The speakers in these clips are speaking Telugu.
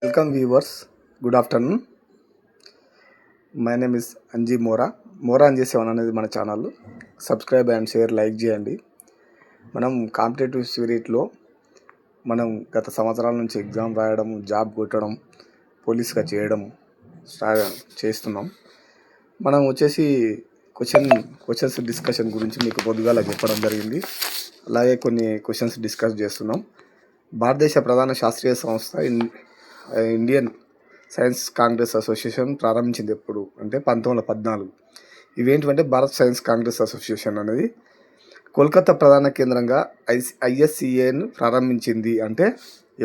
Welcome viewers, good afternoon. My name is Anji Mora Anji 7 అనేది మన channel. Subscribe and share like చేయండి. మనం కాంపిటేటివ్ స్పిరిట్లో మనం గత సంవత్సరాల నుంచి ఎగ్జామ్ రాయడం, జాబ్ కొట్టడం, పోలీస్గా చేయడం చేస్తున్నాం. మనం వచ్చేసి క్వశ్చన్స్ డిస్కషన్ గురించి మీకు పొద్దుగాల చెప్పడం జరిగింది. అలాగే కొన్ని క్వశ్చన్స్ డిస్కస్ చేస్తున్నాం. భారతదేశ ప్రధాన శాస్త్రీయ సంస్థ ఇండియన్ సైన్స్ కాంగ్రెస్ అసోసియేషన్ ప్రారంభించింది ఎప్పుడు అంటే 1914. ఇవేంటంటే భారత్ సైన్స్ కాంగ్రెస్ అసోసియేషన్ అనేది కోల్కతా ప్రధాన కేంద్రంగా ఐఎస్సిఏను ప్రారంభించింది అంటే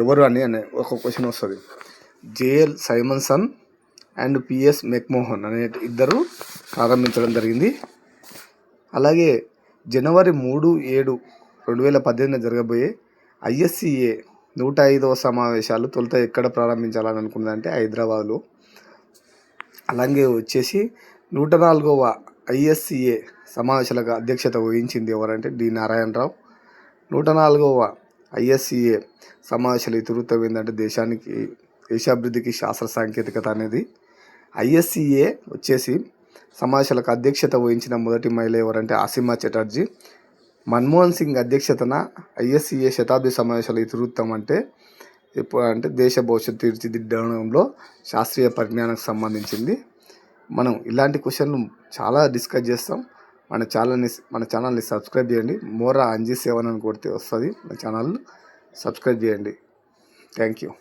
ఎవరు అని ఒక క్వశ్చన్ వస్తుంది. జేఎల్ సైమన్సన్ అండ్ పిఎస్ మెక్మోహన్ అనే ఇద్దరు ప్రారంభించడం జరిగింది. అలాగే జనవరి 3/7/2018 జరగబోయే ఐఎస్సిఏ 105వ సమావేశాలు తొలుత ఎక్కడ ప్రారంభించాలని అనుకున్నదంటే హైదరాబాద్లో. అలాగే వచ్చేసి 104వ ఐఎస్సిఏ సమావేశాలకు అధ్యక్షత వహించింది ఎవరంటే డి నారాయణరావు. 104వ ఐఎస్సిఏ సమావేశాలు ఇతివృత్తం ఏంటంటే దేశాభివృద్ధికి శాస్త్ర సాంకేతికత అనేది. ఐఎస్సిఏ వచ్చేసి సమావేశాలకు అధ్యక్షత వహించిన మొదటి మహిళ ఎవరంటే ఆసిమా చటర్జీ. మన్మోహన్ సింగ్ అధ్యక్షతన ఐఎస్సిఏ శతాబ్ది సమావేశాలు ఇతివృత్తం అంటే ఎప్పుడు అంటే దేశ భవిష్యత్తు తీర్చిదిద్దడంలో శాస్త్రీయ పరిజ్ఞానానికి సంబంధించింది. మనం ఇలాంటి క్వశ్చన్లు చాలా డిస్కస్ చేస్తాం. మన ఛానల్ని సబ్స్క్రైబ్ చేయండి. మోరా అంజీ 7 అని కొడితే వస్తుంది. మన ఛానల్ సబ్స్క్రైబ్ చేయండి. Thank you.